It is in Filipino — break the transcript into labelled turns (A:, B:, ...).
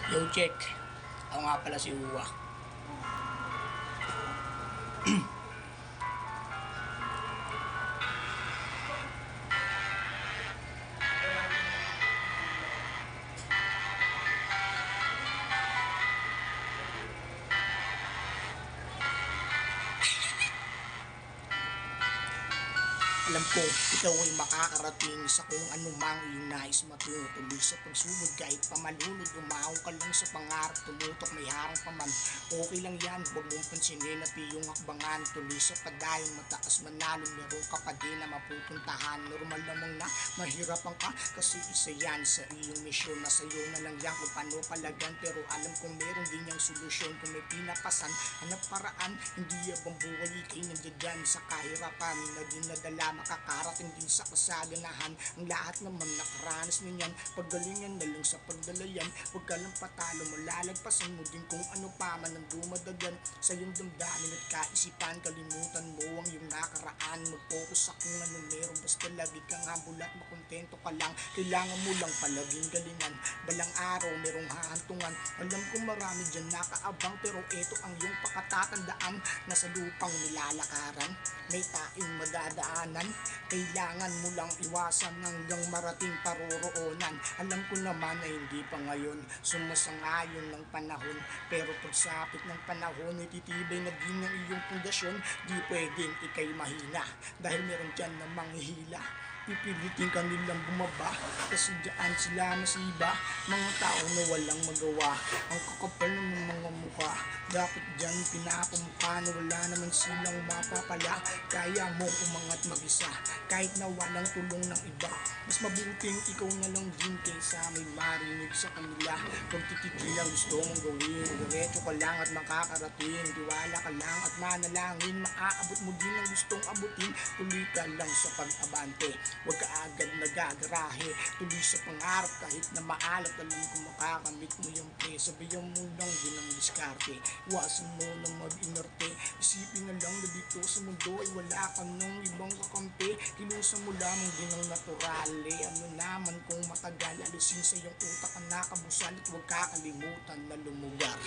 A: Yo, check. Ako nga pala si Uwa. Alam ko, ikaw ay makakarating sa kung anumang iyong nais matutuloy sa pagsubod kahit pamalulod, umahaw ka lang sa pangarap, tumutok may harang pa man. Okay lang yan, huwag mong pansinin at iyong akbangan, tuloy sa padayon, mataas manalo, meron ka pa din na mapupuntahan. Normal namang na mahirapan ka kasi isa yan sa iyong misyon, na sa'yo na lang yan kung paano palagan, pero alam kong meron din yung solusyon kung may pinapasan, hanap paraan, hindi abang buhay ikay nandiyan sa kahirapan, na dinadala makakarating din sa kasaganahan. Ang lahat naman nakaranas niyan, paggalingan na lang sa pagdalayan, huwag ka lang patalo, malalagpasan mo din kung ano pa man ang dumadagan sa iyong damdamin at kaisipan. Kalimutan mo ang iyong nakaraan, mag-focus sa kung ano meron, basta lagi kang habol at makontento ka lang. Kailangan mo lang palaging galingan, balang araw merong hahantungan. Alam ko marami dyan nakaabang, pero eto ang iyong pakatatandaan, nasa lupang nilalakaran may taing madadaanan. Kailangan mo lang iwasan hanggang marating paroroonan. Alam ko naman na hindi pa ngayon sumasangayon ng panahon, pero pagsapit ng panahon ititibay na din ang iyong pundasyon. Di pwedeng ikay mahina dahil meron dyan na manghihila, pipilitin ka nilang bumaba kasi dyan sila masiba. Mga tao na walang magawa, ang kakapal ng mga mukha, dapat dyan pinapamukha na wala naman silang mapapala. Kaya mo umangat mag-isa kahit na walang tulong ng iba, mas mabuting ikaw na lang din kaysa may marinig sa kanila. Pagtitigil ang gusto mong gawin, diretso ka lang at makakarating, tiwala ka lang at manalangin, maaabot mo din ang gustong abutin. Tuloy ka lang sa pag-abante, huwag ka agad nagagarahe, tuloy sa pangarap kahit na maalat. Alam kung makakamit mo yung pre, sabihan mo lang din ang diskarte, iwasan mo na mag-inerte. Isipin na lang na dito sa mundo ay wala ka nung ibang kakampi, kilusan mo lamang din ang natural. Ano naman kung matagal, alisin sa iyong utak ang nakabusal at huwag kakalimutan na lumugar.